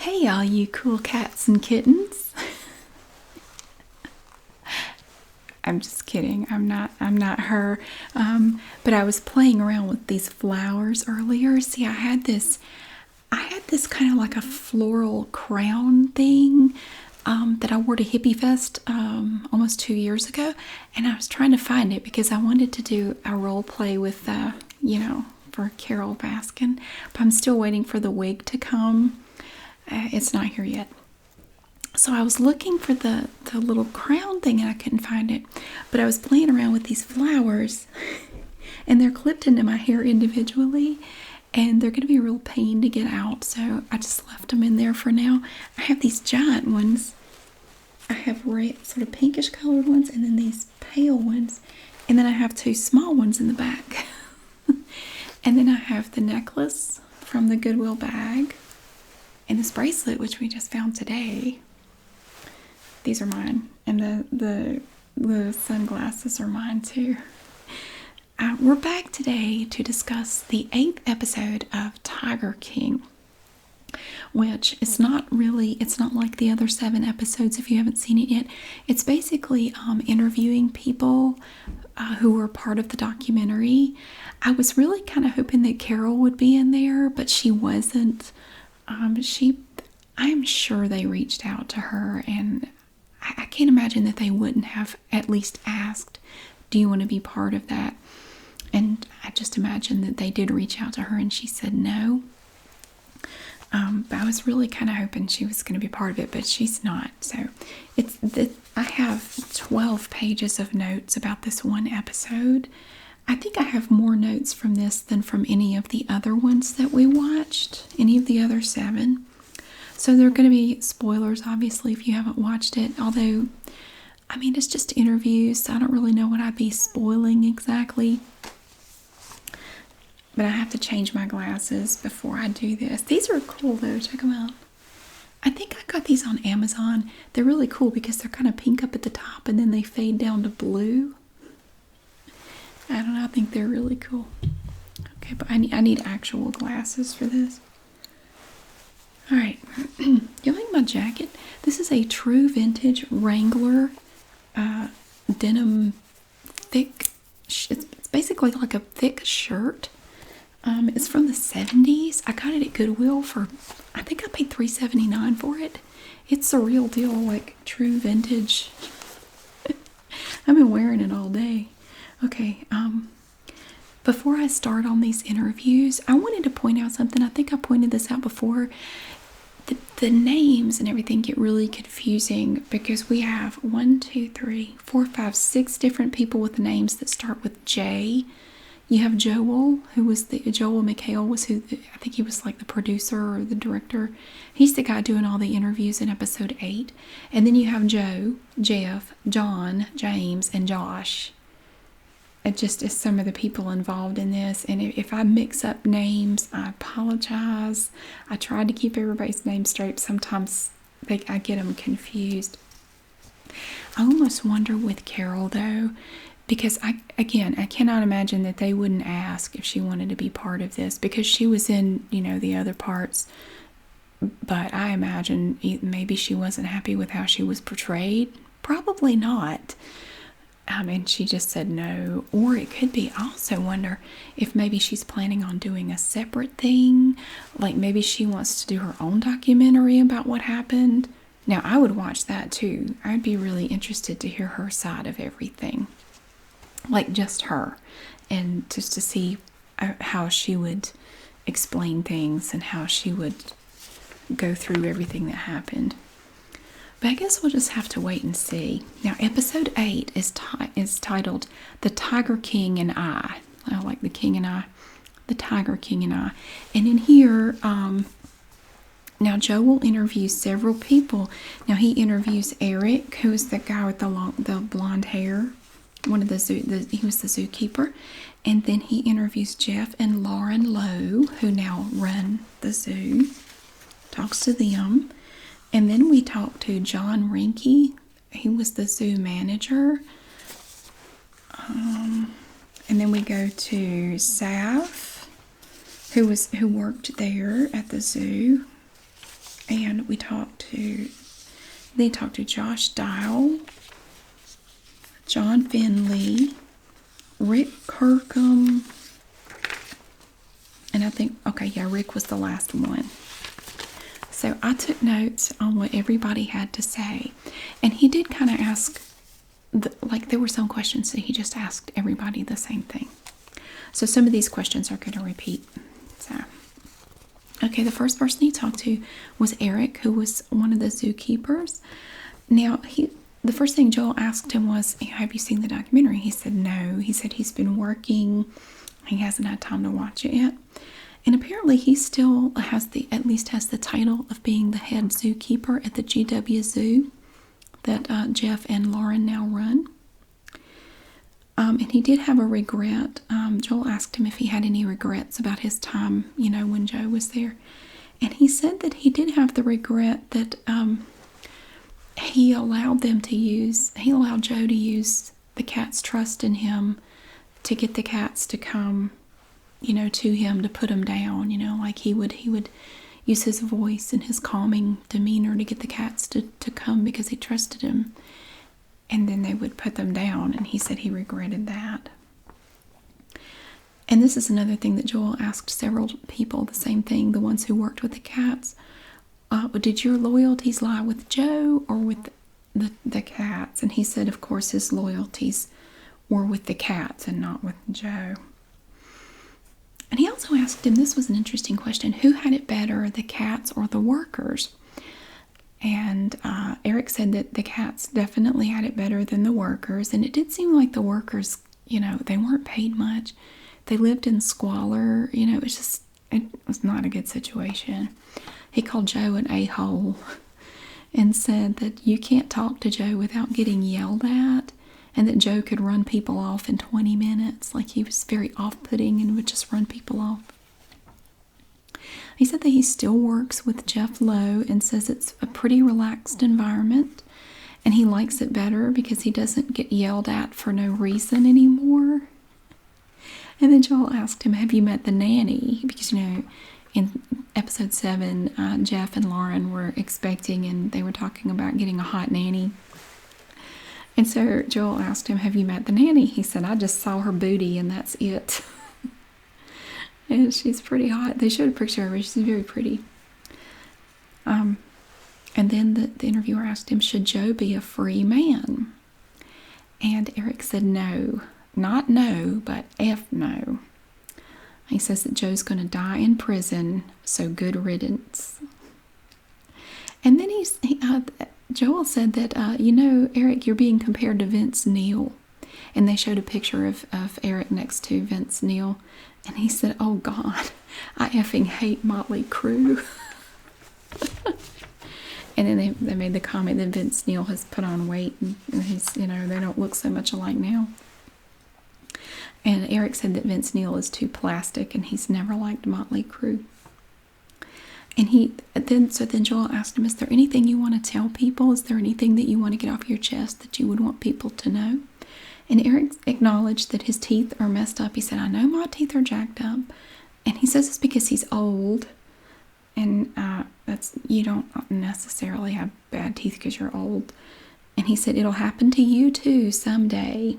Hey, all you cool cats and kittens. I'm just kidding. I'm not her. But I was playing around with these flowers earlier. See, I had this kind of like a floral crown thing that I wore to Hippie Fest almost 2 years ago, and I was trying to find it because I wanted to do a role play with, for Carol Baskin. But I'm still waiting for the wig to come. It's not here yet. So I was looking for the little crown thing and I couldn't find it. But I was playing around with these flowers and they're clipped into my hair individually and they're going to be a real pain to get out. So I just left them in there for now. I have these giant ones. I have red, sort of pinkish colored ones and then these pale ones. And then I have two small ones in the back. And then I have the necklace from the Goodwill bag. And this bracelet, which we just found today. These are mine. And the sunglasses are mine too. We're back today to discuss the 8th episode of Tiger King. Which is not like the other 7 episodes if you haven't seen it yet. It's basically interviewing people who were part of the documentary. I was really kind of hoping that Carol would be in there, but she wasn't. I'm sure they reached out to her, and I can't imagine that they wouldn't have at least asked, do you want to be part of that? And I just imagine that they did reach out to her and she said no. But I was really kind of hoping she was going to be part of it, but she's not. So I have 12 pages of notes about this one episode. I think I have more notes from this than from any of the other ones that we watched, any of the other 7. So there are going to be spoilers, obviously, if you haven't watched it. Although, I mean, it's just interviews, so I don't really know what I'd be spoiling exactly. But I have to change my glasses before I do this. These are cool, though. Check them out. I think I got these on Amazon. They're really cool because they're kind of pink up at the top and then they fade down to blue. I don't know. I think they're really cool. Okay, but I need actual glasses for this. All right. You like my jacket? This is a true vintage Wrangler denim thick. It's basically like a thick shirt. It's from the 70s. I got it at Goodwill for, I think I paid $3.79 for it. It's the real deal, like true vintage. I've been wearing it all day. Okay, before I start on these interviews, I wanted to point out something. I think I pointed this out before. The names and everything get really confusing because we have 1, 2, 3, 4, 5, 6 different people with names that start with J. You have Joel, Joel McHale was I think he was like the producer or the director. He's the guy doing all the interviews in episode 8. And then you have Joe, Jeff, John, James, and Josh. It just is some of the people involved in this. And if I mix up names, I apologize. I tried to keep everybody's name straight. Sometimes I get them confused. I almost wonder with Carol, though, because I cannot imagine that they wouldn't ask if she wanted to be part of this because she was in, the other parts. But I imagine maybe she wasn't happy with how she was portrayed. Probably not. And she just said no. Or it could be, I also wonder if maybe she's planning on doing a separate thing. Like maybe she wants to do her own documentary about what happened. Now, I would watch that too. I'd be really interested to hear her side of everything. Like just her. And just to see how she would explain things and how she would go through everything that happened. But I guess we'll just have to wait and see. Now, episode 8 is titled The Tiger King and I. I like the King and I. The Tiger King and I. And in here, now Joel interviews several people. Now, he interviews Eric, who is the guy with the blonde hair. He was the zookeeper. And then he interviews Jeff and Lauren Lowe, who now run the zoo. Talks to them. And then we talked to John Rinke. He was the zoo manager. And then we go to Saf, who worked there at the zoo. And they talked to Josh Dial, John Finley, Rick Kirkham, and I think, okay, yeah, Rick was the last one. So I took notes on what everybody had to say. And he did kind of ask, like there were some questions that he just asked everybody the same thing. So some of these questions are going to repeat. So, okay, the first person he talked to was Eric, who was one of the zookeepers. Now, the first thing Joel asked him was, have you seen the documentary? He said no. He said he's been working. He hasn't had time to watch it yet. And apparently he still at least has the title of being the head zookeeper at the GW Zoo that Jeff and Lauren now run. And he did have a regret. Joel asked him if he had any regrets about his time, when Joe was there. And he said that he did have the regret that he allowed Joe to use the cat's trust in him to get the cats to come to him, to put him down, like he would use his voice and his calming demeanor to get the cats to come because he trusted him. And then they would put them down, and he said he regretted that. And this is another thing that Joel asked several people, the same thing, the ones who worked with the cats. Did your loyalties lie with Joe or with the cats? And he said, of course, his loyalties were with the cats and not with Joe. And he also asked him, this was an interesting question, who had it better, the cats or the workers? And Eric said that the cats definitely had it better than the workers. And it did seem like the workers, they weren't paid much. They lived in squalor. It was not a good situation. He called Joe an a-hole and said that you can't talk to Joe without getting yelled at. And that Joe could run people off in 20 minutes. Like he was very off-putting and would just run people off. He said that he still works with Jeff Lowe and says it's a pretty relaxed environment. And he likes it better because he doesn't get yelled at for no reason anymore. And then Joel asked him, have you met the nanny? Because, in episode 7, Jeff and Lauren were expecting and they were talking about getting a hot nanny. And so Joel asked him, have you met the nanny? He said, I just saw her booty and that's it. And she's pretty hot. They showed a picture of her. She's very pretty. And then the interviewer asked him, should Joe be a free man? And Eric said no. Not no, but F no. He says that Joe's going to die in prison, so good riddance. And then Joel said that, Eric, you're being compared to Vince Neil. And they showed a picture of Eric next to Vince Neil. And he said, oh, God, I effing hate Motley Crue. And then they made the comment that Vince Neil has put on weight. And he's, they don't look so much alike now. And Eric said that Vince Neil is too plastic and he's never liked Motley Crue. And then Joel asked him, is there anything you want to tell people? Is there anything that you want to get off your chest that you would want people to know? And Eric acknowledged that his teeth are messed up. He said, I know my teeth are jacked up. And he says it's because he's old. And you don't necessarily have bad teeth because you're old. And he said, it'll happen to you too someday.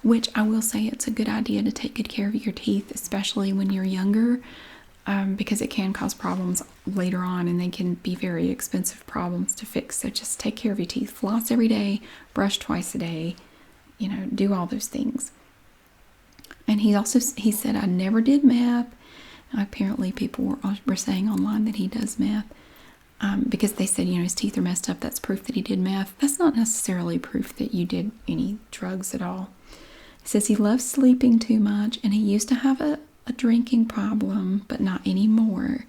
Which I will say it's a good idea to take good care of your teeth, especially when you're younger. Because it can cause problems later on and they can be very expensive problems to fix. So just take care of your teeth. Floss every day, brush twice a day, do all those things. And he said, I never did meth. Apparently people were saying online that he does meth. Because they said, his teeth are messed up. That's proof that he did meth. That's not necessarily proof that you did any drugs at all. He says he loves sleeping too much and he used to have a drinking problem, but not anymore.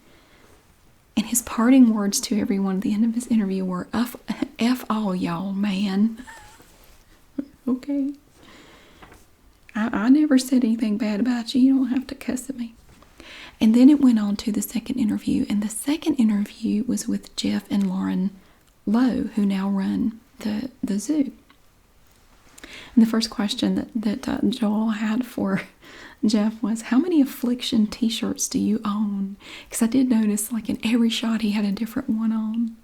And his parting words to everyone at the end of his interview were, F all y'all, man. Okay. I never said anything bad about you. You don't have to cuss at me. And then it went on to the second interview. And the second interview was with Jeff and Lauren Lowe, who now run the zoo. And the first question that Joel had for Jeff was, how many Affliction t-shirts do you own? Because I did notice, like, in every shot he had a different one on.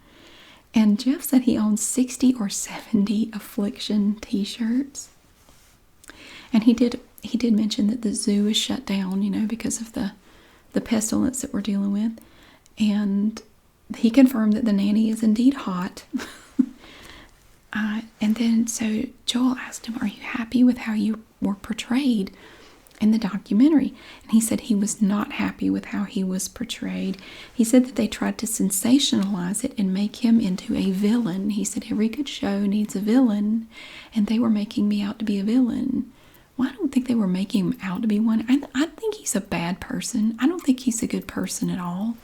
And Jeff said he owns 60 or 70 Affliction t-shirts. And he did mention that the zoo is shut down, because of the pestilence that we're dealing with. And he confirmed that the nanny is indeed hot. And then, so Joel asked him, are you happy with how you were portrayed in the documentary? And he said he was not happy with how he was portrayed. He said that they tried to sensationalize it and make him into a villain. He said every good show needs a villain, and they were making me out to be a villain. Well, I don't think they were making him out to be one. I think he's a bad person. I don't think he's a good person at all.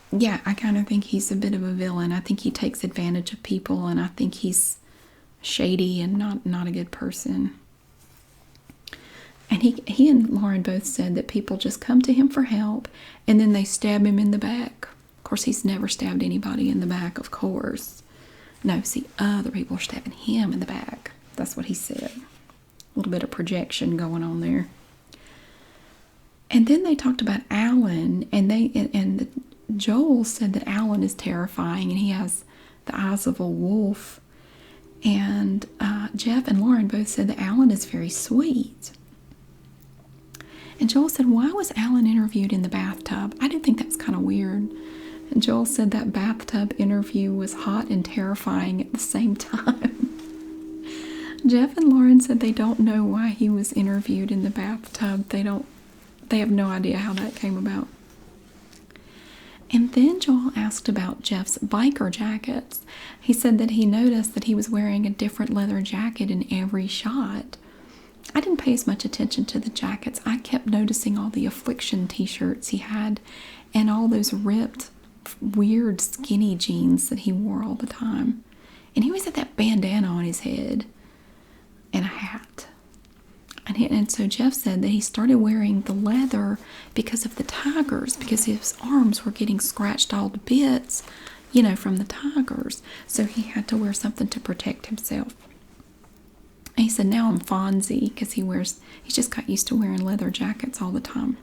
Yeah, I kind of think he's a bit of a villain. I think he takes advantage of people, and I think he's shady and not a good person. And he and Lauren both said that people just come to him for help, and then they stab him in the back. Of course, he's never stabbed anybody in the back, of course. No, see, other people are stabbing him in the back. That's what he said. A little bit of projection going on there. And then they talked about Alan, and Joel said that Alan is terrifying, and he has the eyes of a wolf. And Jeff and Lauren both said that Alan is very sweet. And Joel said, why was Alan interviewed in the bathtub? I did think that was kind of weird. And Joel said that bathtub interview was hot and terrifying at the same time. Jeff and Lauren said they don't know why he was interviewed in the bathtub. They have no idea how that came about. And then Joel asked about Jeff's biker jackets. He said that he noticed that he was wearing a different leather jacket in every shot. I didn't pay as much attention to the jackets. I kept noticing all the Affliction t-shirts he had and all those ripped, weird, skinny jeans that he wore all the time. And he always had that bandana on his head and a hat. And so Jeff said that he started wearing the leather because of the tigers, because his arms were getting scratched all to bits, from the tigers. So he had to wear something to protect himself. And he said, now I'm Fonzie, because he's just got used to wearing leather jackets all the time.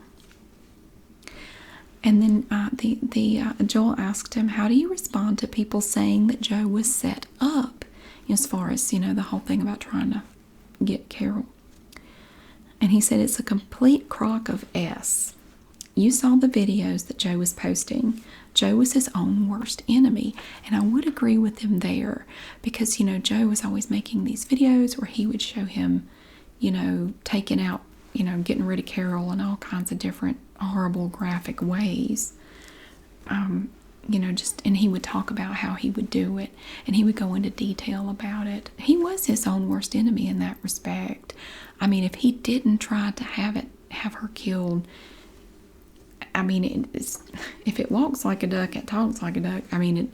And then Joel asked him, how do you respond to people saying that Joe was set up, as far as, the whole thing about trying to get Carol? And he said, it's a complete crock of S. You saw the videos that Joe was posting. Joe was his own worst enemy. And I would agree with him there. Because, Joe was always making these videos where he would show him, taking out, getting rid of Carol in all kinds of different horrible graphic ways. And he would talk about how he would do it. And he would go into detail about it. He was his own worst enemy in that respect. I mean, if he didn't try to have her killed, I mean, if it walks like a duck, it talks like a duck. I mean,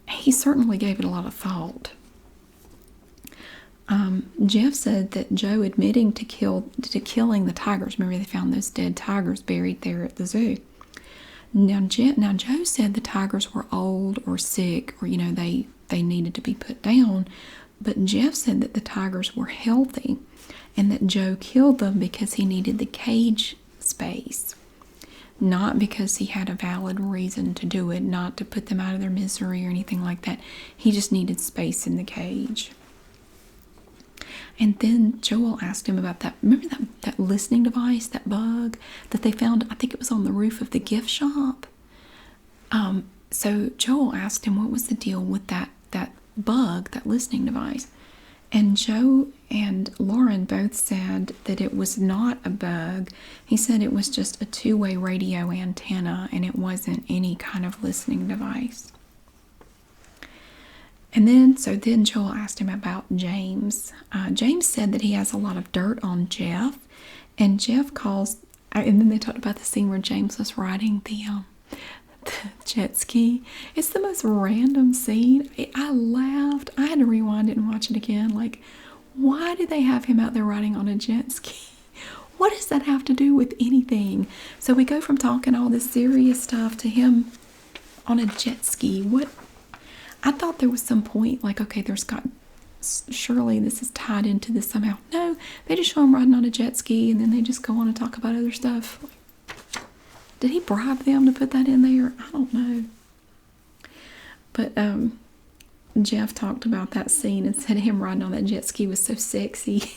he certainly gave it a lot of thought. Jeff said that Joe admitting to killing the tigers. Remember, they found those dead tigers buried there at the zoo. Now Joe said the tigers were old or sick, or they needed to be put down. But Jeff said that the tigers were healthy, and that Joe killed them because he needed the cage space, not because he had a valid reason to do it, not to put them out of their misery or anything like that. He just needed space in the cage. And then Joel asked him about that. Remember that listening device, that bug that they found? I think it was on the roof of the gift shop. So Joel asked him what was the deal with that bug, that listening device. And Joe and Lauren both said that it was not a bug. He said it was just a two-way radio antenna, and it wasn't any kind of listening device. And then Joel asked him about James. James said that he has a lot of dirt on Jeff, and Jeff calls. And then they talked about the scene where James was riding the jet ski. It's the most random scene. I laughed. I had to rewind it and watch it again. Like, why do they have him out there riding on a jet ski? What does that have to do with anything? So we go from talking all this serious stuff to him on a jet ski. What? I thought there was some point, like, okay, there's got surely this is tied into this somehow. No, they just show him riding on a jet ski, and then they just go on and talk about other stuff. Did he bribe them to put that in there? I don't know. But Jeff talked about that scene and said him riding on that jet ski was so sexy.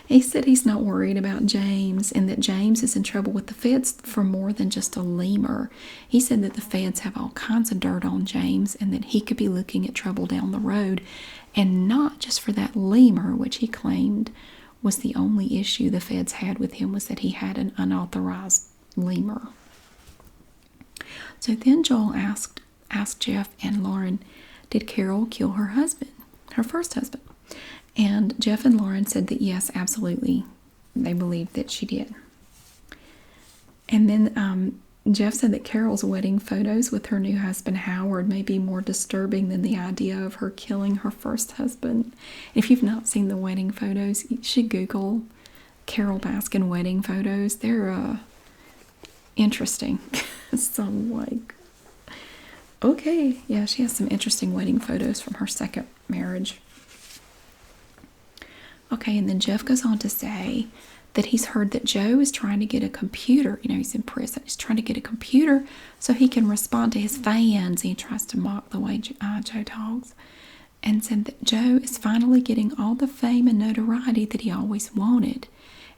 He said he's not worried about James, and that James is in trouble with the feds for more than just a lemur. He said that the feds have all kinds of dirt on James, and that he could be looking at trouble down the road, and not just for that lemur, which he claimed was the only issue the feds had with him, was that he had an unauthorized lemur. So then Joel asked Jeff and Lauren, did Carol kill her husband, her first husband? And Jeff and Lauren said that yes, absolutely, they believed that she did. And then Jeff said that Carol's wedding photos with her new husband Howard may be more disturbing than the idea of her killing her first husband. If you've not seen the wedding photos, you should Google Carol Baskin wedding photos. They're interesting. So like, okay, yeah, she has some interesting wedding photos from her second marriage. Okay, and then Jeff goes on to say that he's heard that Joe is trying to get a computer. You know, he's in prison. He's trying to get a computer so he can respond to his fans. He tries to mock the way Joe talks. And said that Joe is finally getting all the fame and notoriety that he always wanted.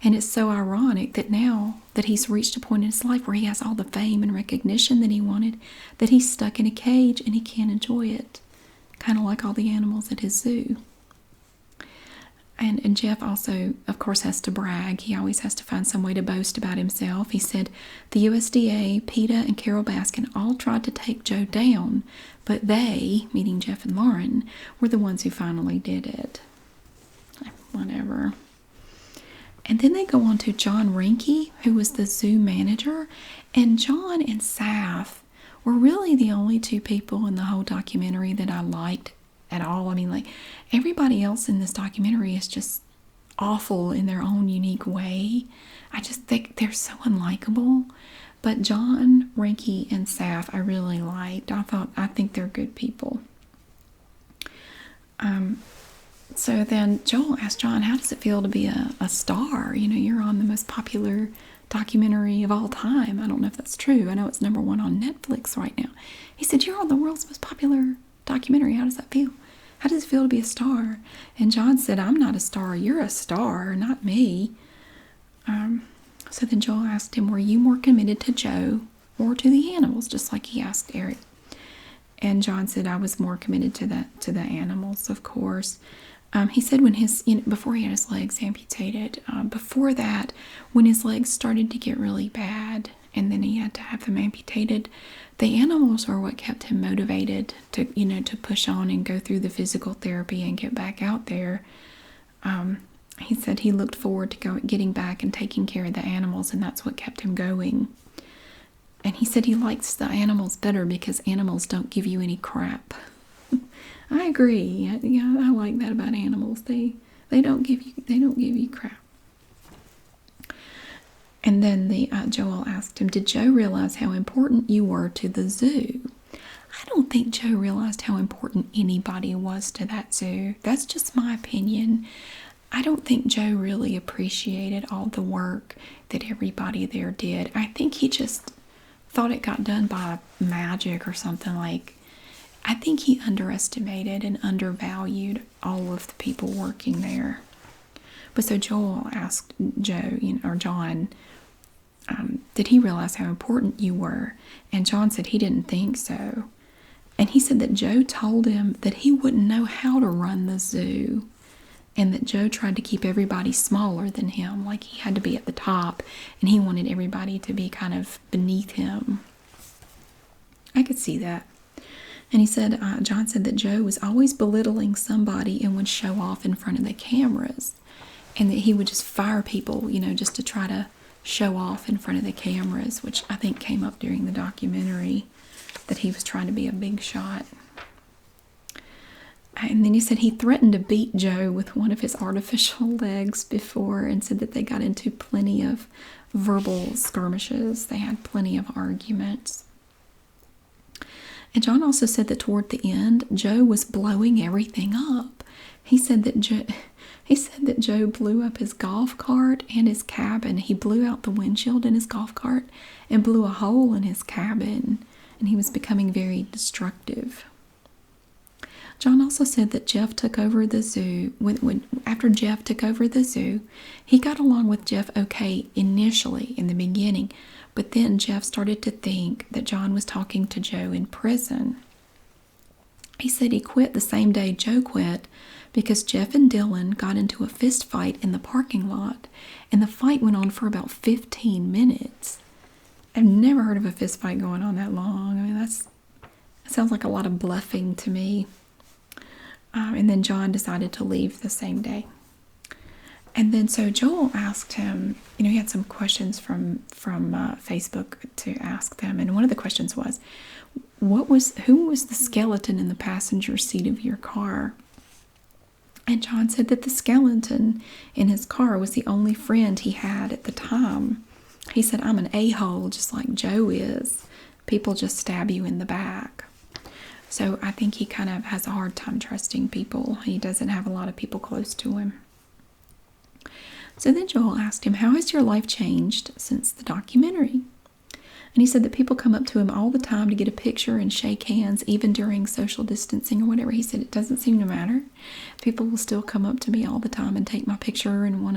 And it's so ironic that now that he's reached a point in his life where he has all the fame and recognition that he wanted, that he's stuck in a cage and he can't enjoy it. Kind of like all the animals at his zoo. And Jeff also, of course, has to brag. He always has to find some way to boast about himself. He said the USDA, PETA, and Carol Baskin all tried to take Joe down, but they, meaning Jeff and Lauren, were the ones who finally did it. Whatever. And then they go on to John Rinke, who was the zoo manager. And John and Saf were really the only two people in the whole documentary that I liked at all. I mean, like, everybody else in this documentary is just awful in their own unique way. I just think they're so unlikable. But John, Rinke, and Saf I really liked. I think they're good people. So then Joel asked John, how does it feel to be a star? You know, you're on the most popular documentary of all time. I don't know if that's true. I know it's #1 on Netflix right now. He said, you're on the world's most popular documentary. How does that feel? How does it feel to be a star? And John said, I'm not a star. You're a star, not me. So then Joel asked him, were you more committed to Joe or to the animals? Just like he asked Eric. And John said, I was more committed to the animals, of course. He said when before he had his legs amputated, before that, when his legs started to get really bad and then he had to have them amputated, the animals were what kept him motivated to push on and go through the physical therapy and get back out there. He said he looked forward to getting back and taking care of the animals, and that's what kept him going. And he said he likes the animals better because animals don't give you any crap. I agree. Yeah, I like that about animals. They don't give you crap. And then Joel asked him, did Joe realize how important you were to the zoo? I don't think Joe realized how important anybody was to that zoo. That's just my opinion. I don't think Joe really appreciated all the work that everybody there did. I think he just thought it got done by magic or something. Like, I think he underestimated and undervalued all of the people working there. But so Joel asked John, did he realize how important you were? And John said he didn't think so. And he said that Joe told him that he wouldn't know how to run the zoo, and that Joe tried to keep everybody smaller than him, like he had to be at the top, and he wanted everybody to be kind of beneath him. I could see that. And he said, John said that Joe was always belittling somebody and would show off in front of the cameras, and that he would just fire people, just to try to show off in front of the cameras, which I think came up during the documentary, that he was trying to be a big shot. And then he said he threatened to beat Joe with one of his artificial legs before, and said that they got into plenty of verbal skirmishes. They had plenty of arguments. And John also said that toward the end, Joe was blowing everything up. He said that Joe blew up his golf cart and his cabin. He blew out the windshield in his golf cart and blew a hole in his cabin, and he was becoming very destructive. John also said that Jeff took over the zoo. After Jeff took over the zoo, he got along with Jeff okay initially in the beginning, but then Jeff started to think that John was talking to Joe in prison. He said he quit the same day Joe quit because Jeff and Dylan got into a fist fight in the parking lot, and the fight went on for about 15 minutes. I've never heard of a fist fight going on that long. I mean, that sounds like a lot of bluffing to me. And then John decided to leave the same day. And then so Joel asked him, he had some questions from Facebook to ask them. And one of the questions was, who was the skeleton in the passenger seat of your car? And John said that the skeleton in his car was the only friend he had at the time. He said, I'm an a-hole just like Joe is. People just stab you in the back. So I think he kind of has a hard time trusting people. He doesn't have a lot of people close to him. So then Joel asked him, how has your life changed since the documentary? And he said that people come up to him all the time to get a picture and shake hands, even during social distancing or whatever. He said it doesn't seem to matter. People will still come up to me all the time and take my picture and want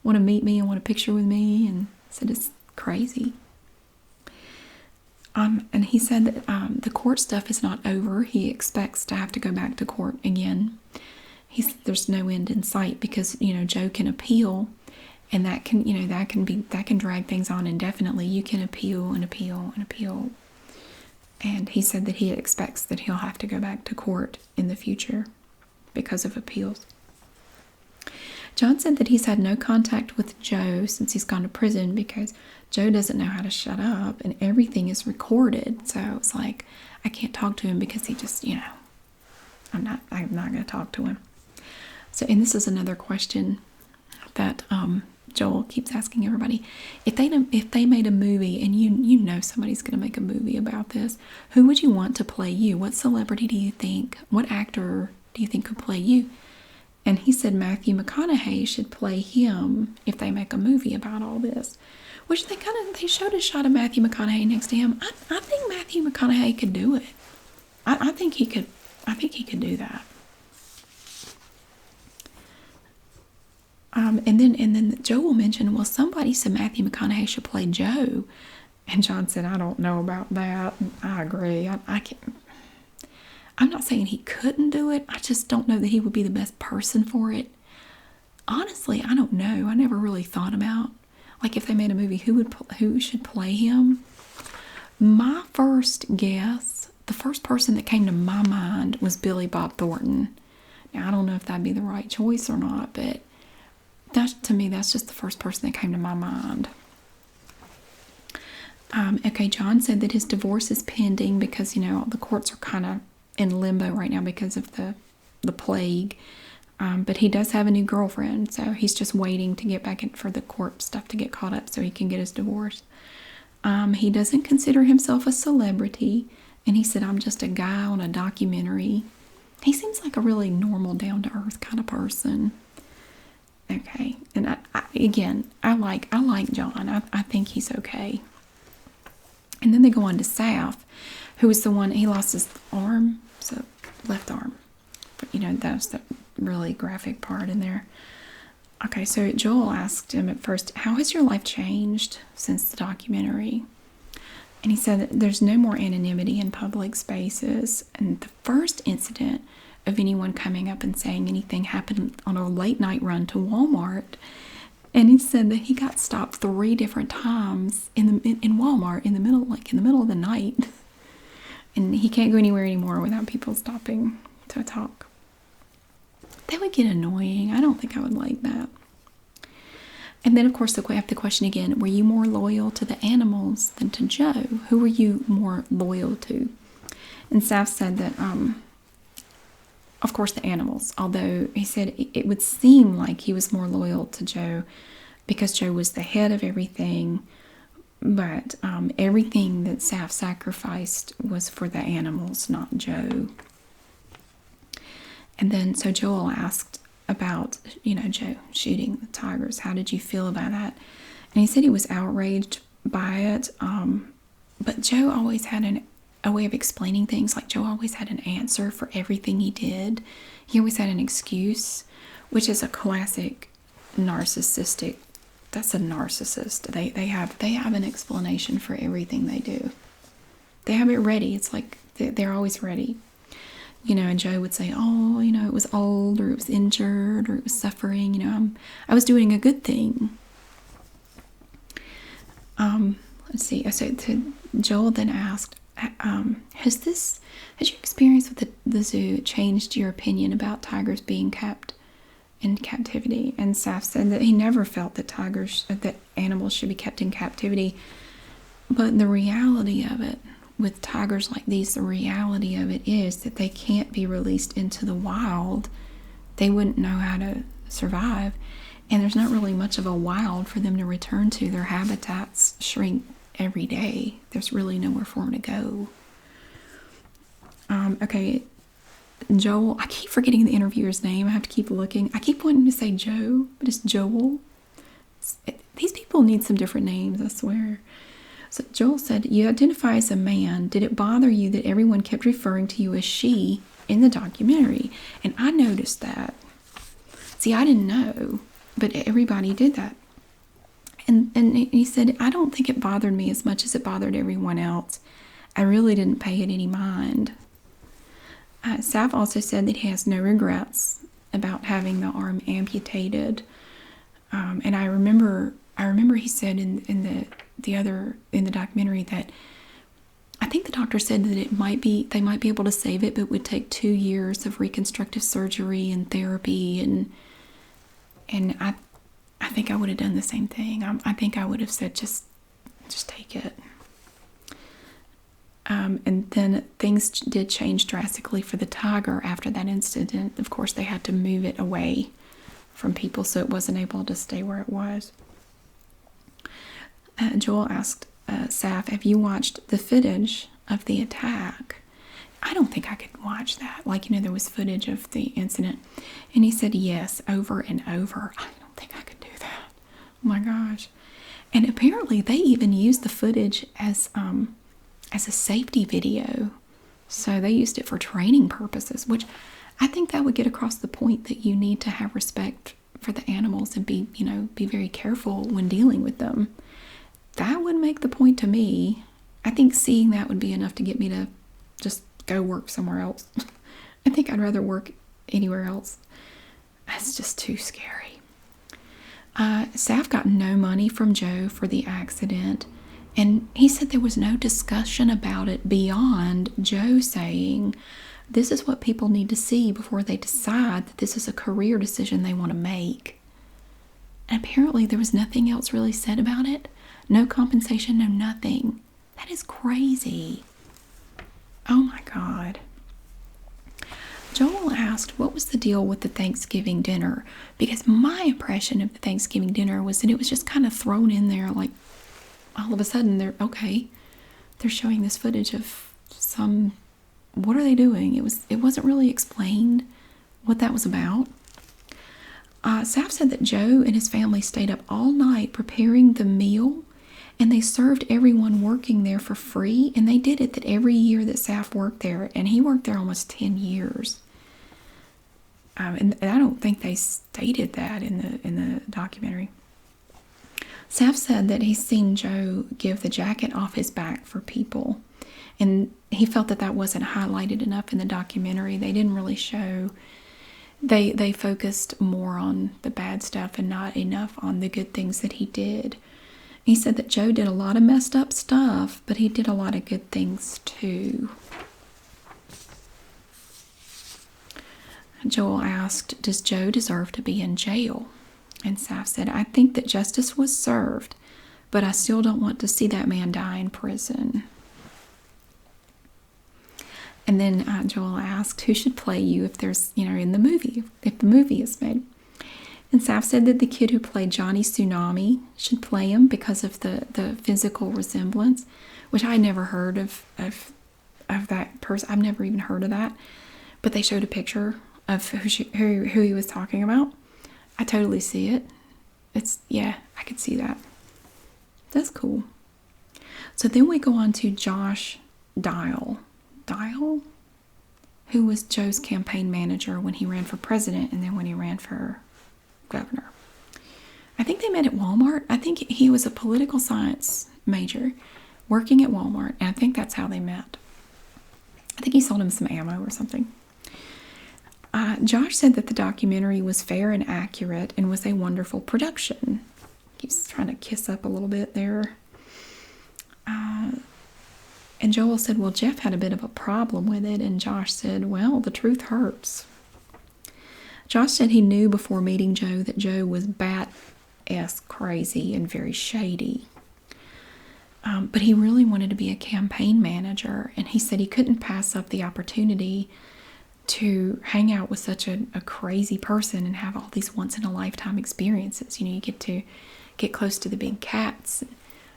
to meet me and want a picture with me. And I said it's crazy. And he said that the court stuff is not over. He expects to have to go back to court again. He said there's no end in sight because Joe can appeal, and that can drag things on indefinitely. You can appeal and appeal and appeal. And he said that he expects that he'll have to go back to court in the future because of appeals. John said that he's had no contact with Joe since he's gone to prison because Joe doesn't know how to shut up and everything is recorded. So it's like, I can't talk to him because he just, I'm not going to talk to him. So, and this is another question that Joel keeps asking everybody. If they made a movie, and you know somebody's going to make a movie about this, who would you want to play you? What celebrity do you think? What actor do you think could play you? And he said Matthew McConaughey should play him if they make a movie about all this. Which they showed a shot of Matthew McConaughey next to him. I think Matthew McConaughey could do it. I think he could do that. And then Joel mentioned, well, somebody said Matthew McConaughey should play Joe. And John said, I don't know about that. I agree. I'm not saying he couldn't do it. I just don't know that he would be the best person for it. Honestly, I don't know. I never really thought about, like, if they made a movie, who should play him. My first guess, the first person that came to my mind was Billy Bob Thornton. Now, I don't know if that'd be the right choice or not, but to me, that's just the first person that came to my mind. Okay, John said that his divorce is pending because, the courts are kind of in limbo right now because of the plague. But he does have a new girlfriend, so he's just waiting to get back in for the court stuff to get caught up so he can get his divorce. He doesn't consider himself a celebrity, and he said, I'm just a guy on a documentary. He seems like a really normal, down-to-earth kind of person. Okay, and I like John. I think he's okay. And then they go on to Saf, who was the one, he lost his arm, so left arm. But, that's the really graphic part in there. Okay, so Joel asked him at first, how has your life changed since the documentary? And he said that there's no more anonymity in public spaces. And the first incident of anyone coming up and saying anything happened on a late night run to Walmart. And he said that he got stopped 3 different times in Walmart in the middle of the night. And he can't go anywhere anymore without people stopping to talk. That would get annoying. I don't think I would like that. And then, of course, we have the question again, were you more loyal to the animals than to Joe? Who were you more loyal to? And Saf said that, of course, the animals. Although he said it would seem like he was more loyal to Joe because Joe was the head of everything. But everything that Saf sacrificed was for the animals, not Joe. And then, so Joel asked about, Joe shooting the tigers. How did you feel about that? And he said he was outraged by it. But Joe always had a way of explaining things. Like, Joe always had an answer for everything he did. He always had an excuse, which is a classic narcissistic. That's a narcissist. They have an explanation for everything they do. They have it ready. It's like they're always ready. And Joe would say, oh, it was old, or it was injured, or it was suffering. I was doing a good thing. Let's see. So Joel then asked, has your experience with the zoo changed your opinion about tigers being kept in captivity? And Saf said that he never felt that animals should be kept in captivity. But the reality of it, with tigers like these, the reality of it is that they can't be released into the wild. They wouldn't know how to survive. And there's not really much of a wild for them to return to. Their habitats shrink every day. There's really nowhere for them to go. Okay, Joel, I keep forgetting the interviewer's name. I have to keep looking. I keep wanting to say Joe, but it's Joel. These people need some different names, I swear. So Joel said, you identify as a man. Did it bother you that everyone kept referring to you as she in the documentary? And I noticed that. See, I didn't know, but everybody did that. And he said, I don't think it bothered me as much as it bothered everyone else. I really didn't pay it any mind. Saf also said that he has no regrets about having the arm amputated. And I remember he said in the documentary that I think the doctor said that they might be able to save it, but it would take 2 years of reconstructive surgery and therapy, and I think I would have done the same thing. I think I would have said just take it. And then things did change drastically for the tiger after that incident. Of course, they had to move it away from people, so it wasn't able to stay where it was. Joel asked Saf, have you watched the footage of the attack? I don't think I could watch that. There was footage of the incident. And he said, yes, over and over. I don't think I could do that. Oh my gosh. And apparently they even used the footage as a safety video. So they used it for training purposes, which I think that would get across the point that you need to have respect for the animals and be very careful when dealing with them. That would make the point to me. I think seeing that would be enough to get me to just go work somewhere else. I think I'd rather work anywhere else. That's just too scary. Saf got no money from Joe for the accident, and he said there was no discussion about it beyond Joe saying, this is what people need to see before they decide that this is a career decision they want to make. And apparently there was nothing else really said about it. No compensation, no nothing. That is crazy. Oh my God. Joel asked, what was the deal with the Thanksgiving dinner? Because my impression of the Thanksgiving dinner was that it was just kind of thrown in there, like all of a sudden they're showing this footage of what are they doing? It wasn't really explained what that was about. Saf said that Joe and his family stayed up all night preparing the meal, and they served everyone working there for free, and they did it that every year that Saf worked there, and he worked there almost 10 years. And I don't think they stated that in the documentary. Saf said that he's seen Joe give the jacket off his back for people, and he felt that wasn't highlighted enough in the documentary. They didn't really show. They focused more on the bad stuff and not enough on the good things that he did. He said that Joe did a lot of messed up stuff, but he did a lot of good things too. Joel asked, does Joe deserve to be in jail? And Saf said, I think that justice was served, but I still don't want to see that man die in prison. And then Joel asked, who should play you if there's, in the movie, if the movie is made? And Saf said that the kid who played Johnny Tsunami should play him because of the physical resemblance, which I never heard of that person. I've never even heard of that. But they showed a picture of who he was talking about. I totally see it. Yeah, I could see that. That's cool. So then we go on to Josh Dial, who was Joe's campaign manager when he ran for president and then when he ran for governor. I think they met at Walmart. I think he was a political science major working at Walmart, and I think that's how they met. I think he sold him some ammo or something. Josh said that the documentary was fair and accurate and was a wonderful production. He's trying to kiss up a little bit there. And Joel said, well, Jeff had a bit of a problem with it. And Josh said, well, the truth hurts. Josh said he knew before meeting Joe that Joe was bat-esque crazy and very shady. But he really wanted to be a campaign manager. And he said he couldn't pass up the opportunity to hang out with such a crazy person and have all these once-in-a-lifetime experiences. You know, you get to get close to the big cats,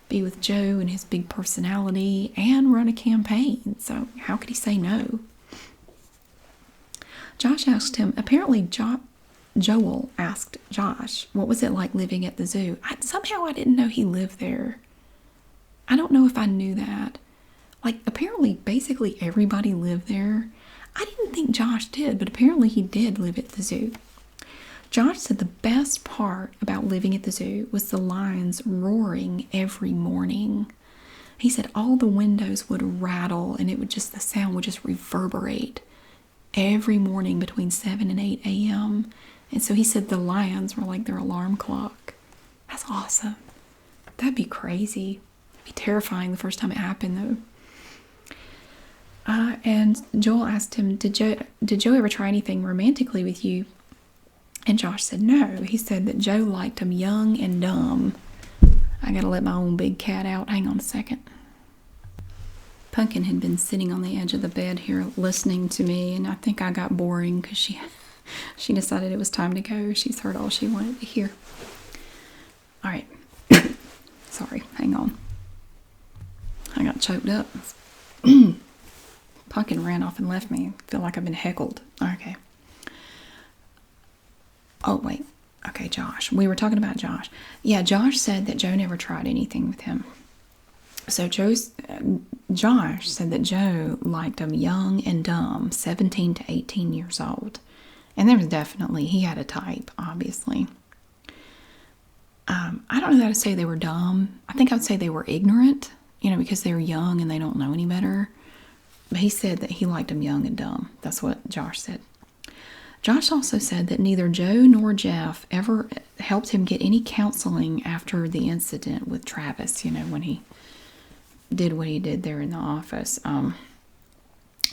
be with Joe and his big personality, and run a campaign. So how could he say no? Josh asked him, apparently Joel asked Josh, what was it like living at the zoo? Somehow I didn't know he lived there. I don't know if I knew that. Like, apparently, basically everybody lived there. I didn't think Josh did, but apparently he did live at the zoo. Josh said the best part about living at the zoo was the lions roaring every morning. He said all the windows would rattle and the sound would just reverberate every morning between 7 and 8 a.m. And so he said the lions were like their alarm clock. That's awesome. That'd be crazy. It'd be terrifying the first time it happened, though. And Joel asked him, did Joe ever try anything romantically with you? And Josh said no. He said that Joe liked him young and dumb. I gotta let my own big cat out. Hang on a second. Pumpkin had been sitting on the edge of the bed here listening to me, and I think I got boring because she decided it was time to go. She's heard all she wanted to hear. All right. Sorry. Hang on. I got choked up. Pumpkin ran off and left me. I feel like I've been heckled. Okay. Oh, wait. Okay, Josh. We were talking about Josh. Yeah, Josh said that Joe never tried anything with him. So Josh said that Joe liked him young and dumb, 17 to 18 years old. And there was definitely, he had a type, obviously. I don't know how to say they were dumb. I think I would say they were ignorant, because they were young and they don't know any better. But he said that he liked him young and dumb. That's what Josh said. Josh also said that neither Joe nor Jeff ever helped him get any counseling after the incident with Travis, when he did what he did there in the office.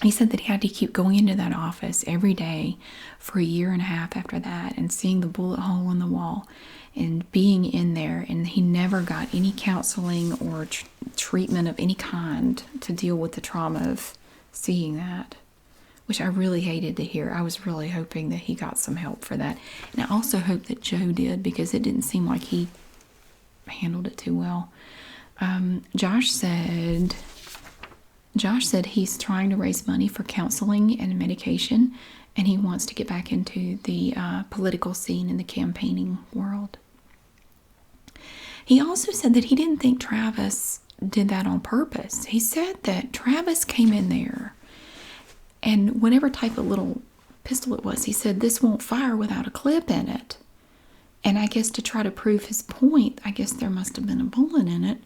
He said that he had to keep going into that office every day for a year and a half after that and seeing the bullet hole in the wall and being in there, and he never got any counseling or treatment of any kind to deal with the trauma of seeing that, which I really hated to hear. I was really hoping that he got some help for that. And I also hope that Joe did, because it didn't seem like he handled it too well. Josh said he's trying to raise money for counseling and medication, and he wants to get back into the political scene in the campaigning world. He also said that he didn't think Travis did that on purpose. He said that Travis came in there, and whatever type of little pistol it was, he said this won't fire without a clip in it. And I guess to try to prove his point, I guess there must have been a bullet in it.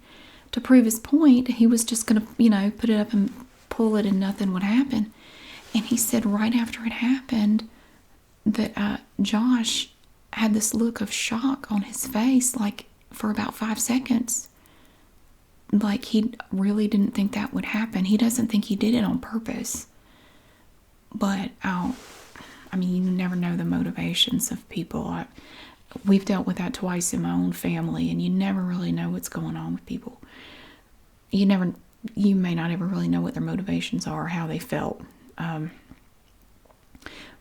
To prove his point, he was just going to, put it up and pull it and nothing would happen. And he said right after it happened that Josh had this look of shock on his face, like for about 5 seconds. Like he really didn't think that would happen. He doesn't think he did it on purpose. But, you never know the motivations of people. We've dealt with that twice in my own family, and you never really know what's going on with people. You may not ever really know what their motivations are, how they felt.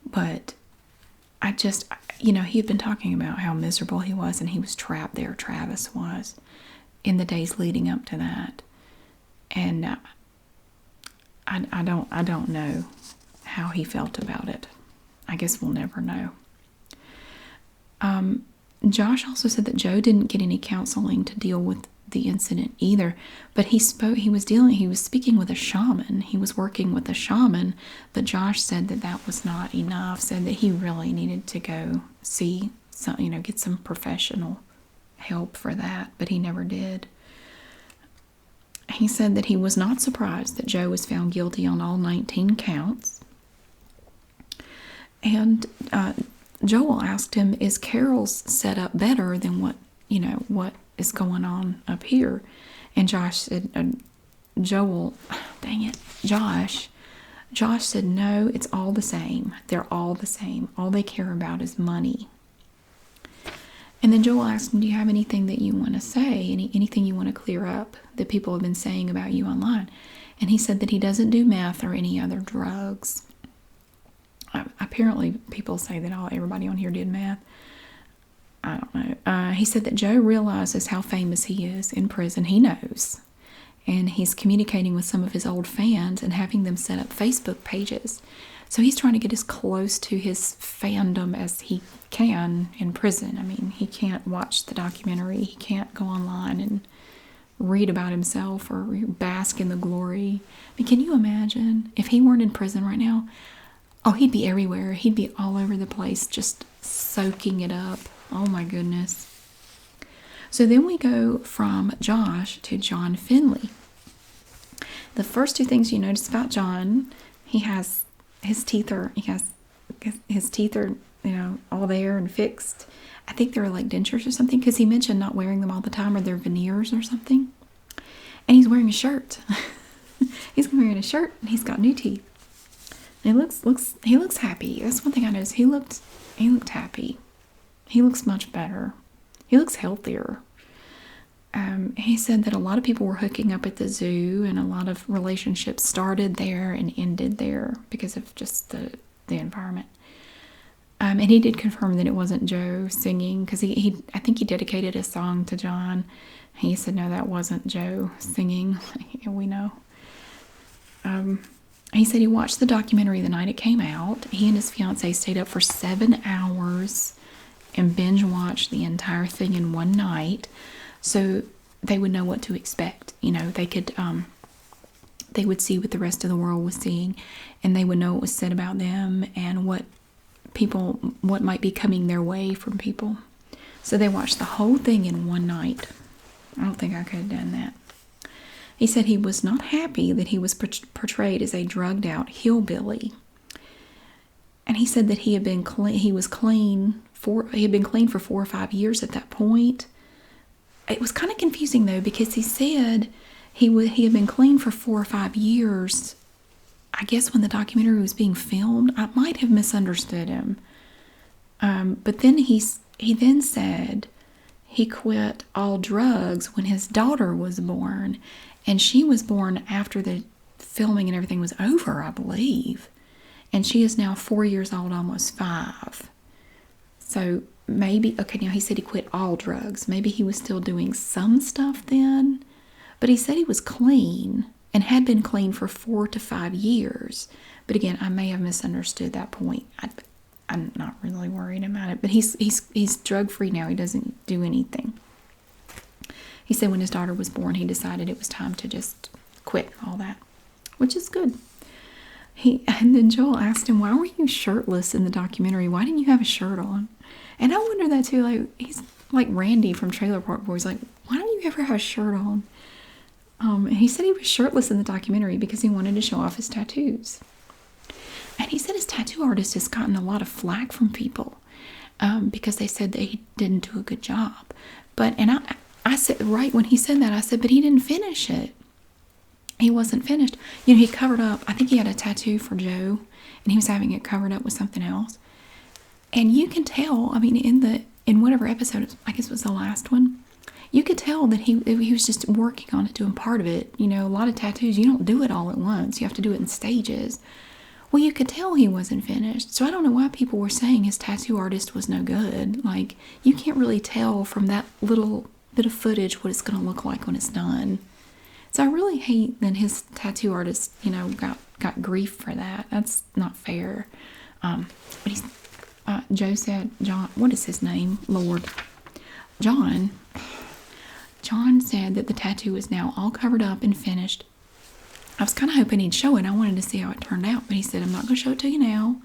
But I just, you know, he had been talking about how miserable he was, and he was trapped there, Travis was, in the days leading up to that. And I don't know how he felt about it. I guess we'll never know. Josh also said that Joe didn't get any counseling to deal with the incident either, but he was speaking with a shaman. He was working with a shaman, but Josh said that that was not enough, said that he really needed to go see some, you know, get some professional help for that, but he never did. He said that he was not surprised that Joe was found guilty on all 19 counts. And Joel asked him, is Carol's setup better than what is going on up here? And Josh said, Josh said, no, it's all the same. They're all the same. All they care about is money. And then Joel asked him, do you have anything that you want to say? Anything you want to clear up that people have been saying about you online? And he said that he doesn't do meth or any other drugs. Apparently, people say that everybody on here did meth. I don't know. He said that Joe realizes how famous he is in prison. He knows. And he's communicating with some of his old fans and having them set up Facebook pages. So he's trying to get as close to his fandom as he can in prison. I mean, he can't watch the documentary. He can't go online and read about himself or bask in the glory. I mean, can you imagine if he weren't in prison right now? Oh, he'd be everywhere. He'd be all over the place, just soaking it up. Oh, my goodness. So then we go from Josh to John Finley. The first two things you notice about John, his teeth are all there and fixed. I think they're like dentures or something, because he mentioned not wearing them all the time, or they're veneers or something. And he's wearing a shirt. He's wearing a shirt, and he's got new teeth. And he looks happy. That's one thing I noticed. He looked happy. He looks much better. He looks healthier. He said that a lot of people were hooking up at the zoo, and a lot of relationships started there and ended there because of just the environment. And he did confirm that it wasn't Joe singing, because I think he dedicated a song to John. He said, no, that wasn't Joe singing. Yeah, we know. He said he watched the documentary the night it came out. He and his fiancée stayed up for 7 hours and binge watched the entire thing in one night, so they would know what to expect. You know, they would see what the rest of the world was seeing, and they would know what was said about them and what might be coming their way from people. So they watched the whole thing in one night. I don't think I could have done that. He said he was not happy that he was portrayed as a drugged out hillbilly. And he said that he had been clean for 4 or 5 years at that point. It was kind of confusing though, because he said he had been clean for 4 or 5 years. I guess when the documentary was being filmed, I might have misunderstood him. But then he then said he quit all drugs when his daughter was born. And she was born after the filming and everything was over, I believe. And she is now 4 years old, almost 5. So maybe, okay, now he said he quit all drugs. Maybe he was still doing some stuff then. But he said he was clean and had been clean for 4 to 5 years. But again, I may have misunderstood that point. I'm not really worried about it. But he's drug-free now. He doesn't do anything. He said when his daughter was born, he decided it was time to just quit all that, which is good. And then Joel asked him, why were you shirtless in the documentary? Why didn't you have a shirt on? And I wonder that too. Like, he's like Randy from Trailer Park Boys. Like, why don't you ever have a shirt on? And he said he was shirtless in the documentary because he wanted to show off his tattoos. And he said his tattoo artist has gotten a lot of flack from people because they said that he didn't do a good job. I said, right when he said that, I said, but he didn't finish it. He wasn't finished. You know, he covered up, I think he had a tattoo for Joe, and he was having it covered up with something else. And you can tell, I mean, in whatever episode, I guess it was the last one, you could tell that he was just working on it, doing part of it. You know, a lot of tattoos, you don't do it all at once. You have to do it in stages. Well, you could tell he wasn't finished. So I don't know why people were saying his tattoo artist was no good. Like, you can't really tell from that little bit of footage what it's going to look like when it's done. So I really hate that his tattoo artist, got grief for that. That's not fair. But Joe said, John, what is his name? Lord. John said that the tattoo is now all covered up and finished. I was kind of hoping he'd show it. I wanted to see how it turned out, but he said, I'm not going to show it to you now.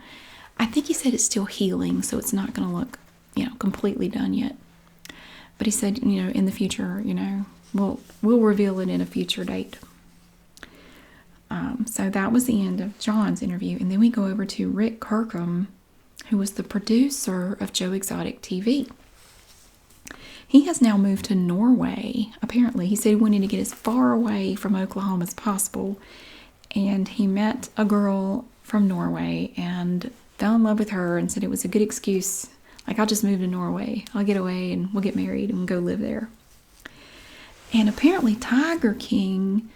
I think he said it's still healing, so it's not going to look, completely done yet. But he said, in the future, we'll reveal it in a future date. So that was the end of John's interview. And then we go over to Rick Kirkham, who was the producer of Joe Exotic TV. He has now moved to Norway. Apparently, he said he wanted to get as far away from Oklahoma as possible. And he met a girl from Norway and fell in love with her and said it was a good excuse. Like, I'll just move to Norway. I'll get away and we'll get married and go live there. And apparently Tiger King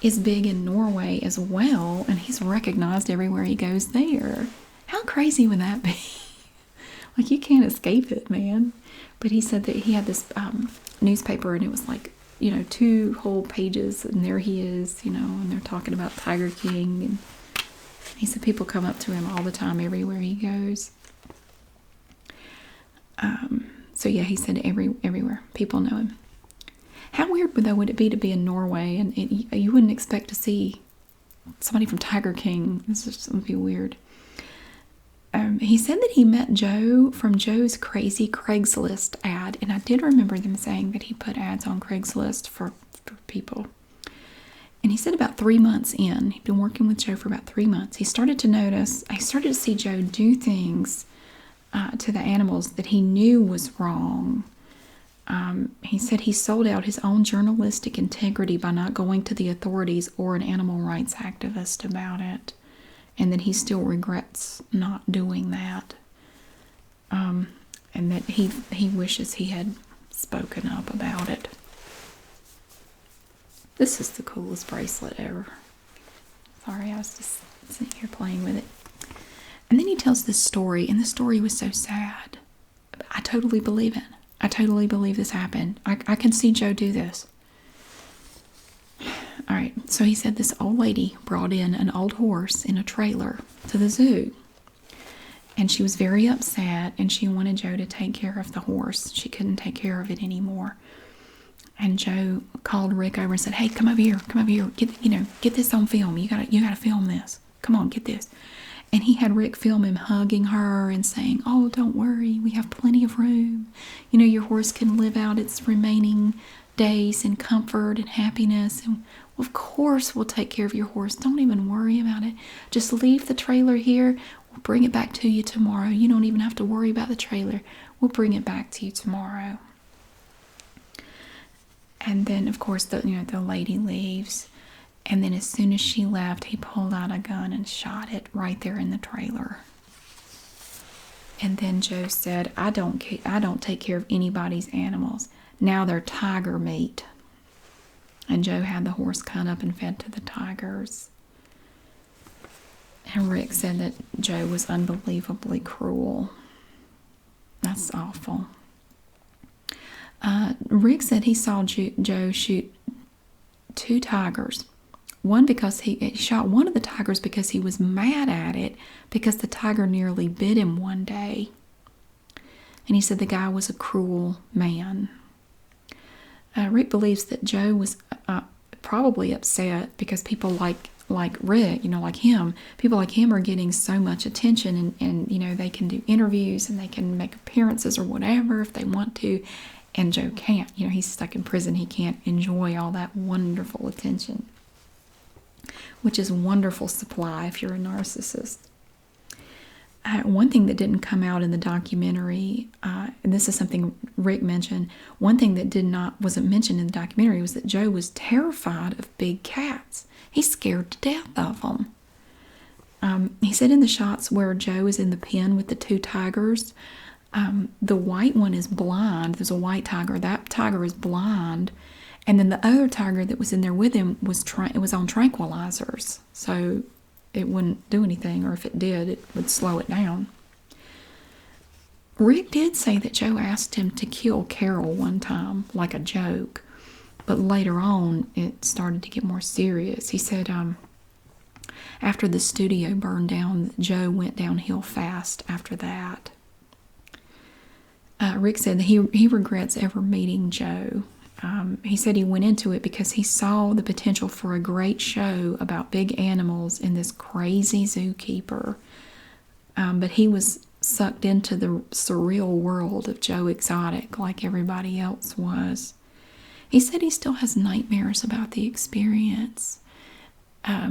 is big in Norway as well. And he's recognized everywhere he goes there. How crazy would that be? Like, you can't escape it, man. But he said that he had this newspaper, and it was like, 2 whole pages, and there he is, and they're talking about Tiger King. And he said people come up to him all the time everywhere he goes. So yeah, he said everywhere people know him. How weird though would it be to be in Norway and you wouldn't expect to see somebody from Tiger King? This just would be weird. He said that he met Joe from Joe's Crazy Craigslist ad, and I did remember them saying that he put ads on Craigslist for people. And he said about 3 months in, he'd been working with Joe for about 3 months, I started to see Joe do things to the animals that he knew was wrong. He said he sold out his own journalistic integrity by not going to the authorities or an animal rights activist about it. And that he still regrets not doing that. And that he wishes he had spoken up about it. This is the coolest bracelet ever. Sorry, I was just sitting here playing with it. And then he tells this story, and the story was so sad. I totally believe it. I totally believe this happened. I can see Joe do this. All right, so he said this old lady brought in an old horse in a trailer to the zoo. And she was very upset, and she wanted Joe to take care of the horse. She couldn't take care of it anymore. And Joe called Rick over and said, "Hey, come over here. Get this on film. You gotta film this. Come on, get this." And he had Rick film him hugging her and saying, "Oh, don't worry. We have plenty of room. Your horse can live out its remaining days in comfort and happiness. And of course we'll take care of your horse. Don't even worry about it. Just leave the trailer here. We'll bring it back to you tomorrow. You don't even have to worry about the trailer. We'll bring it back to you tomorrow." And then, of course, the lady leaves. And then as soon as she left, he pulled out a gun and shot it right there in the trailer. And then Joe said, I don't take care of anybody's animals. Now they're tiger meat." And Joe had the horse cut up and fed to the tigers. And Rick said that Joe was unbelievably cruel. That's awful. Rick said he saw Joe shoot 2 tigers. One because he shot one of the tigers because he was mad at it because the tiger nearly bit him one day. And he said the guy was a cruel man. Rick believes that Joe was probably upset because people like Rick, like him, people like him are getting so much attention and they can do interviews and they can make appearances or whatever if they want to. And Joe can't. He's stuck in prison. He can't enjoy all that wonderful attention, which is a wonderful supply if you're a narcissist. One thing that didn't come out in the documentary, and this is something Rick mentioned, one thing that wasn't mentioned in the documentary was that Joe was terrified of big cats. He's scared to death of them. He said in the shots where Joe is in the pen with the 2 tigers, the white one is blind. There's a white tiger. That tiger is blind. And then the other tiger that was in there with him was on tranquilizers. So it wouldn't do anything, or if it did, it would slow it down. Rick did say that Joe asked him to kill Carol one time, like a joke, but later on it started to get more serious. He said after the studio burned down, Joe went downhill fast after that. Rick said that he regrets ever meeting Joe. He said he went into it because he saw the potential for a great show about big animals in this Crazy Zookeeper. But he was sucked into the surreal world of Joe Exotic like everybody else was. He said he still has nightmares about the experience.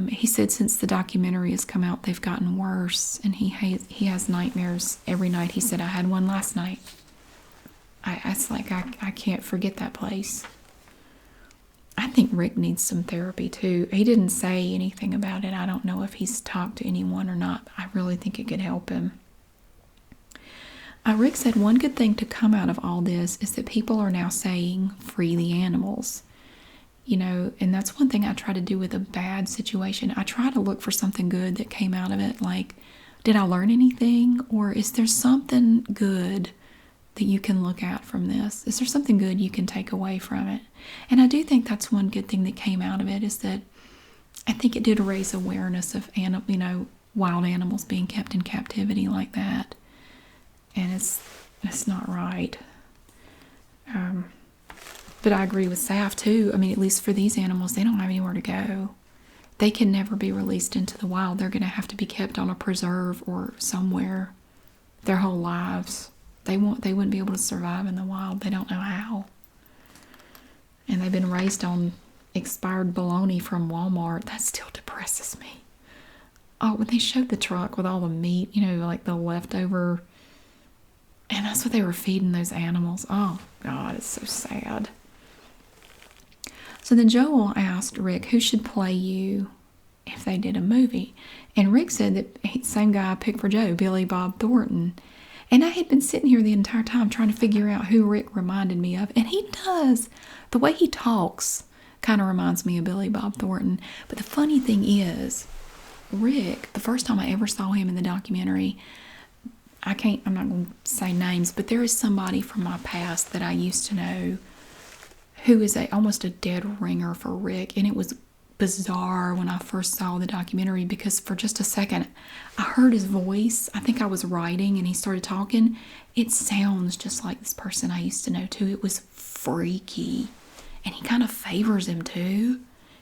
He said since the documentary has come out, they've gotten worse, and he has nightmares every night. He said, I had one last night. It's like I can't forget that place. I think Rick needs some therapy too. He didn't say anything about it. I don't know if he's talked to anyone or not. I really think it could help him. Rick said one good thing to come out of all this is that people are now saying free the animals. You know, and that's one thing I try to do with a bad situation. I try to look for something good that came out of it. Like, did I learn anything? Or is there something good that you can look at from this? Is there something good you can take away from it? And I do think that's one good thing that came out of it, is that I think it did raise awareness of wild animals being kept in captivity like that. And it's not right. But I agree with Saf too. I mean, at least for these animals, they don't have anywhere to go. They can never be released into the wild. They're going to have to be kept on a preserve or somewhere their whole lives. They wouldn't be able to survive in the wild. They don't know how. And they've been raised on expired bologna from Walmart. That still depresses me. Oh, when they showed the truck with all the meat, like the leftover, and that's what they were feeding those animals. Oh, God, it's so sad. So then Joel asked Rick who should play you if they did a movie. And Rick said that the same guy I picked for Joe, Billy Bob Thornton. And I had been sitting here the entire time trying to figure out who Rick reminded me of. And he does. The way he talks kind of reminds me of Billy Bob Thornton. But the funny thing is, Rick, the first time I ever saw him in the documentary, I'm not going to say names, but there is somebody from my past that I used to know who is almost a dead ringer for Rick. And it was bizarre when I first saw the documentary, because for just a second I heard his voice. I think I was writing and he started talking. It sounds just like this person I used to know too. It was freaky, and he kind of favors him too.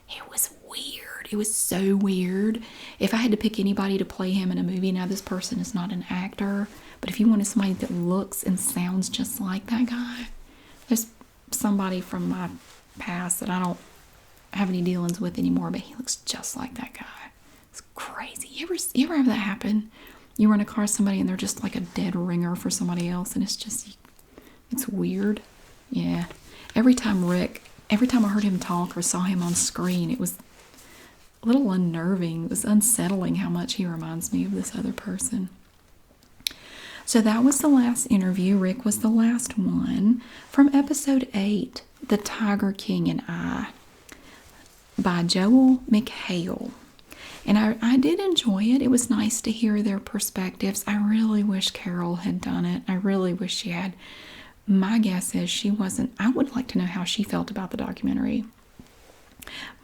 It was weird. It was so weird. If I had to pick anybody to play him in a movie, now this person is not an actor, but if you wanted somebody that looks and sounds just like that guy, there's somebody from my past that I don't have any dealings with anymore, but he looks just like that guy. It's crazy. You ever have that happen? You run across somebody and they're just like a dead ringer for somebody else, and it's weird. Yeah. Every time I heard him talk or saw him on screen, it was a little unnerving. It was unsettling how much he reminds me of this other person. So that was the last interview. Rick was the last one from episode 8, The Tiger King and I, by Joel McHale. And I did enjoy it. It was nice to hear their perspectives. I really wish Carol had done it. I really wish she had. My guess is she wasn't. I would like to know how she felt about the documentary.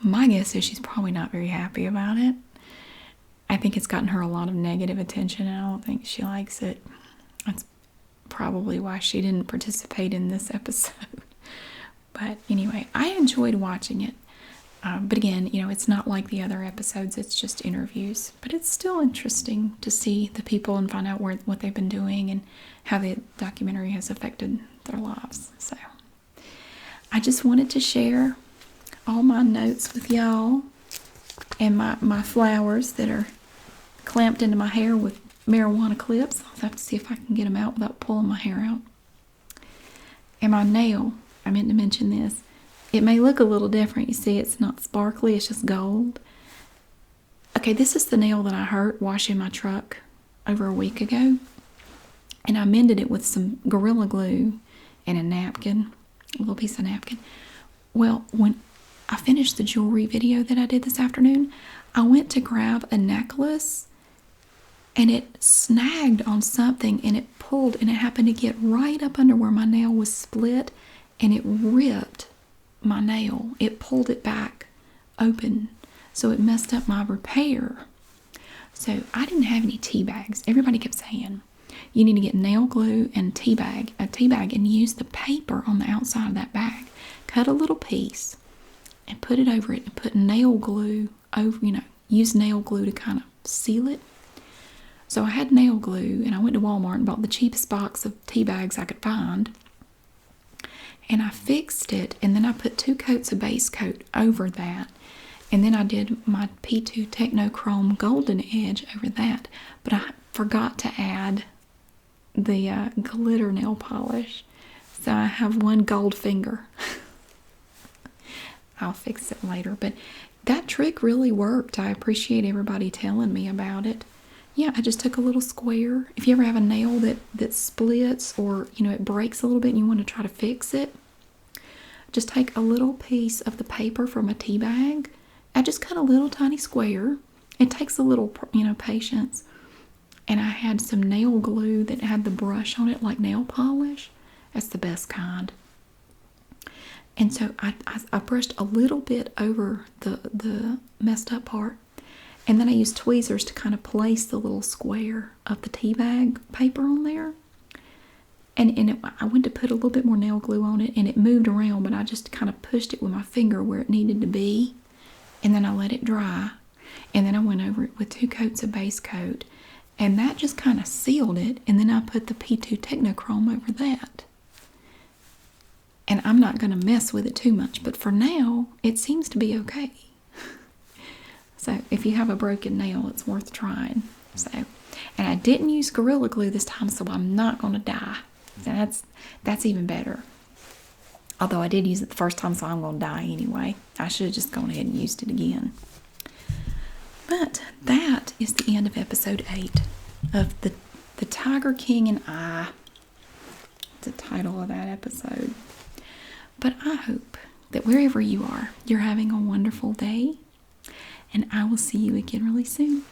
My guess is she's probably not very happy about it. I think it's gotten her a lot of negative attention, and I don't think she likes it. That's probably why she didn't participate in this episode. But anyway, I enjoyed watching it. But again, it's not like the other episodes. It's just interviews. But it's still interesting to see the people and find out what they've been doing and how the documentary has affected their lives. So I just wanted to share all my notes with y'all, and my flowers that are clamped into my hair with marijuana clips. I'll have to see if I can get them out without pulling my hair out. And my nail, I meant to mention this. It may look a little different. You see, it's not sparkly, it's just gold. Okay, this is the nail that I hurt washing my truck over a week ago. And I mended it with some Gorilla Glue and a napkin, a little piece of napkin. Well, when I finished the jewelry video that I did this afternoon, I went to grab a necklace and it snagged on something and it pulled, and it happened to get right up under where my nail was split, and it ripped my nail. It pulled it back open, so it messed up my repair. So I didn't have any tea bags. Everybody kept saying, you need to get nail glue and a tea bag, and use the paper on the outside of that bag. Cut a little piece and put it over it, and put nail glue over, use nail glue to kind of seal it. So I had nail glue, and I went to Walmart and bought the cheapest box of tea bags I could find. And I fixed it, and then I put 2 coats of base coat over that. And then I did my P2 Technochrome Golden Edge over that. But I forgot to add the glitter nail polish. So I have one gold finger. I'll fix it later. But that trick really worked. I appreciate everybody telling me about it. Yeah, I just took a little square. If you ever have a nail that splits, or it breaks a little bit and you want to try to fix it, just take a little piece of the paper from a tea bag. I just cut a little tiny square. It takes a little, patience. And I had some nail glue that had the brush on it, like nail polish. That's the best kind. And so I brushed a little bit over the messed up part. And then I used tweezers to kind of place the little square of the tea bag paper on there. And I went to put a little bit more nail glue on it, and it moved around, but I just kind of pushed it with my finger where it needed to be. And then I let it dry. And then I went over it with 2 coats of base coat. And that just kind of sealed it. And then I put the P2 Technochrome over that. And I'm not going to mess with it too much, but for now, it seems to be okay. So if you have a broken nail, it's worth trying. And I didn't use Gorilla Glue this time, so I'm not going to die. So that's even better. Although I did use it the first time, so I'm going to die anyway. I should have just gone ahead and used it again. But that is the end of episode 8 of the Tiger King and I. The title of that episode. But I hope that wherever you are, you're having a wonderful day. And I will see you again really soon.